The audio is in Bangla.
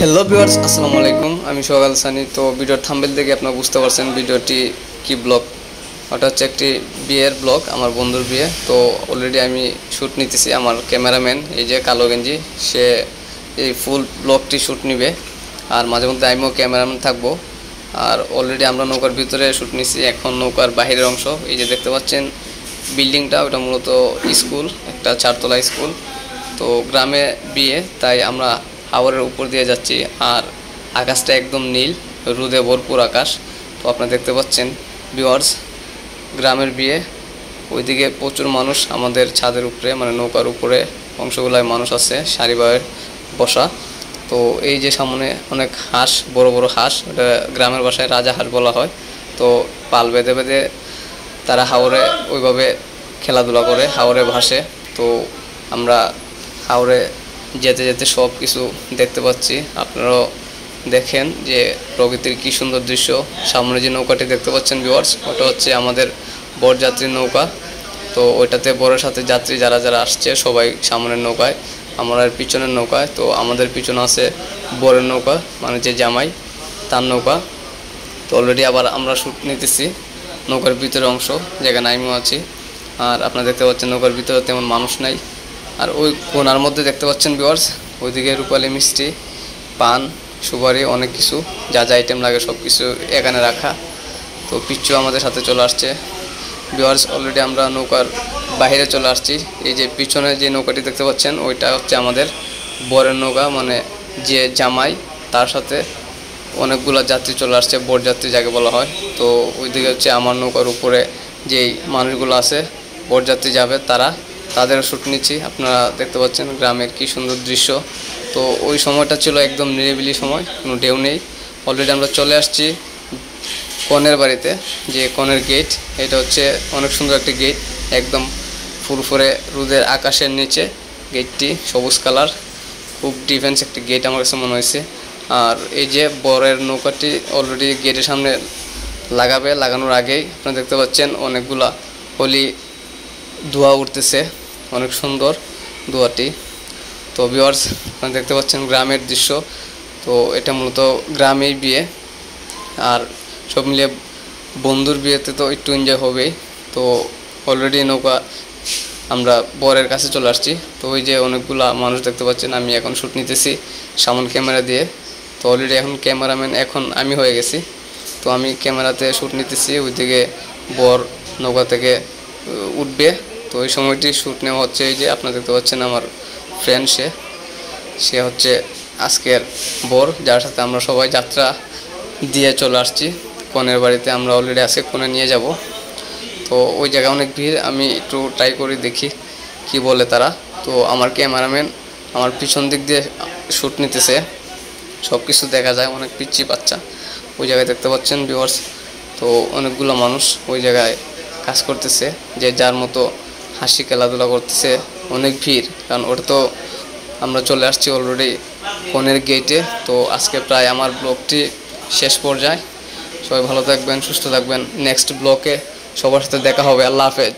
হ্যালো ভিউয়ার্স, আসসালামু আলাইকুম। আমি সোহাগ সানি। তো ভিডিওর থাম্বনেল দেখে আপনারা বুঝতে পারছেন ভিডিওটি কি ব্লগ। ওটা হচ্ছে একটি বিয়ের ব্লগ, আমার বন্ধুর বিয়ে। তো অলরেডি আমি শ্যুট নিতেছি। আমার ক্যামেরাম্যান এই যে কালো গেঞ্জি, সে এই ফুল ব্লগটি শ্যুট নিবে, আর মাঝে মধ্যে আমিও ক্যামেরাম্যান থাকবো। আর অলরেডি আমরা নৌকার ভিতরে শ্যুট নিছি। এখন নৌকার বাহিরের অংশ এই যে দেখতে পাচ্ছেন বিল্ডিংটা, ওটা মূলত স্কুল, একটা চারতলা স্কুল। তো গ্রামে বিয়ে, তাই আমরা হাওরের উপর দিয়ে যাচ্ছি। আর আকাশটা একদম নীল, রোদে ভরপুর আকাশ। তো আপনারা দেখতে পাচ্ছেন ভিউয়ার্স, গ্রামের বিয়ে। ওইদিকে প্রচুর মানুষ আমাদের ছাদের উপরে, মানে নৌকার উপরে অংশগুলায় মানুষ আছে সারিভাবে বসা। তো এই যে সামনে অনেক হাঁস, বড় বড় হাঁস, ওটা গ্রামের ভাষায় রাজা হাঁস বলা হয়। তো পাল বেঁধে বেঁধে তারা হাওরে ওইভাবে খেলাধুলা করে, হাওরে ভাসে। তো আমরা হাওরে যেতে যেতে সব কিছু দেখতে পাচ্ছি। আপনারাও দেখেন যে প্রকৃতির কী সুন্দর দৃশ্য। সামনে যে নৌকাটি দেখতে পাচ্ছেন ভিউয়ার্স, ওটা হচ্ছে আমাদের বরযাত্রীর নৌকা। তো ওইটাতে বরের সাথে যাত্রী যারা যারা আসছে সবাই সামনের নৌকায়, আমরা পিছনের নৌকায়। তো আমাদের পিছনে আছে বরের নৌকা, মানে যে জামাই তার নৌকা। তো অলরেডি আবার আমরা শ্যুট নিতেছি নৌকার ভিতরের অংশ, যেখানে আমিও আছি। আর আপনারা দেখতে পাচ্ছেন নৌকার ভিতরে তেমন মানুষ নাই। আর ওই কোনার মধ্যে দেখতে পাচ্ছেন ভিউয়ার্স, ওইদিকে রূপালী মিষ্টি, পান, সুপারি, অনেক কিছু যা যা আইটেম লাগে সব কিছু এখানে রাখা। তো পিচ্চু আমাদের সাথে চলে আসছে ভিউয়ার্স। অলরেডি আমরা নৌকার বাইরে চলে আসছি। এই যে পিছনে যে নৌকাটি দেখতে পাচ্ছেন, ওইটা হচ্ছে আমাদের বরের নৌকা, মানে যে জামাই তার সাথে অনেকগুলো যাত্রী চলে আসছে, বরযাত্রী যাকে বলা হয়। তো ওইদিকে হচ্ছে আমার নৌকার উপরে যেই মানুষগুলো আছে বরযাত্রী যাবে, তাদের শ্যুট নিচ্ছি। আপনারা দেখতে পাচ্ছেন গ্রামের কি সুন্দর দৃশ্য। তো ওই সময়টা ছিল একদম নিরিবিলি সময়, কোনো ঢেউ নেই। অলরেডি আমরা চলে আসছি কনের বাড়িতে, যে কনের গেট, এটা হচ্ছে অনেক সুন্দর একটি গেট, একদম ফুরফুরে রোদের আকাশের নিচে গেটটি সবুজ কালার, খুব ডিফেন্স একটি গেট আমার কাছে মনে হয়েছে। আর এই যে বরের নৌকাটি অলরেডি গেটের সামনে লাগানোর আগেই আপনারা দেখতে পাচ্ছেন অনেকগুলা হলি ধোঁয়া উঠতেছে, অনেক সুন্দর ধোঁয়াটি। তো ভিউয়ার্স, আপনারা দেখতে পাচ্ছেন গ্রামের দৃশ্য। তো এটা মূলত গ্রামেই বিয়ে, আর সব মিলিয়ে বন্ধুর বিয়েতে তো একটু এনজয় হবেই। তো অলরেডি নৌকা আমরা বরের কাছে চলে আসছি। তো ওই যে অনেকগুলা মানুষ দেখতে পাচ্ছেন, আমি এখন শ্যুট নিতেছি সামন ক্যামেরা দিয়ে। তো অলরেডি এখন ক্যামেরাম্যান এখন আমি হয়ে গেছি। তো আমি ক্যামেরাতে শ্যুট নিতেছি, ওইদিকে বর নৌকা থেকে উঠবে। তো ওই সময়টি শ্যুট নেওয়া হচ্ছে। এই যে আপনারা দেখতে পাচ্ছেন আমার ফ্রেন্ড, সে হচ্ছে আজকের বর, যার সাথে আমরা সবাই যাত্রা দিয়ে চলে আসছি কনের বাড়িতে। আমরা অলরেডি আজকে কনে নিয়ে যাব। তো ওই জায়গায় অনেক ভিড়, আমি একটু ট্রাই করে দেখি কি বলে তারা। তো আমার ক্যামেরাম্যান আমার পিছন দিক দিয়ে শ্যুট নিতেছে, সব কিছু দেখা যায়, অনেক পিচ্ছি বাচ্চা ওই জায়গায় দেখতে পাচ্ছেন ভিউয়ার্স। তো অনেকগুলো মানুষ ওই জায়গায় কাজ করতেছে, যে যার মতো হাসি খেলাধুলা করতেছে, অনেক ভিড়। কারণ ওটা তো আমরা চলে আসছি অলরেডি কনের গেটে। তো আজকে প্রায় আমার ব্লগটি শেষ পর্যায়ে। সবাই ভালো থাকবেন, সুস্থ থাকবেন। নেক্সট ব্লগে সবার সাথে দেখা হবে। আল্লাহ হাফেজ।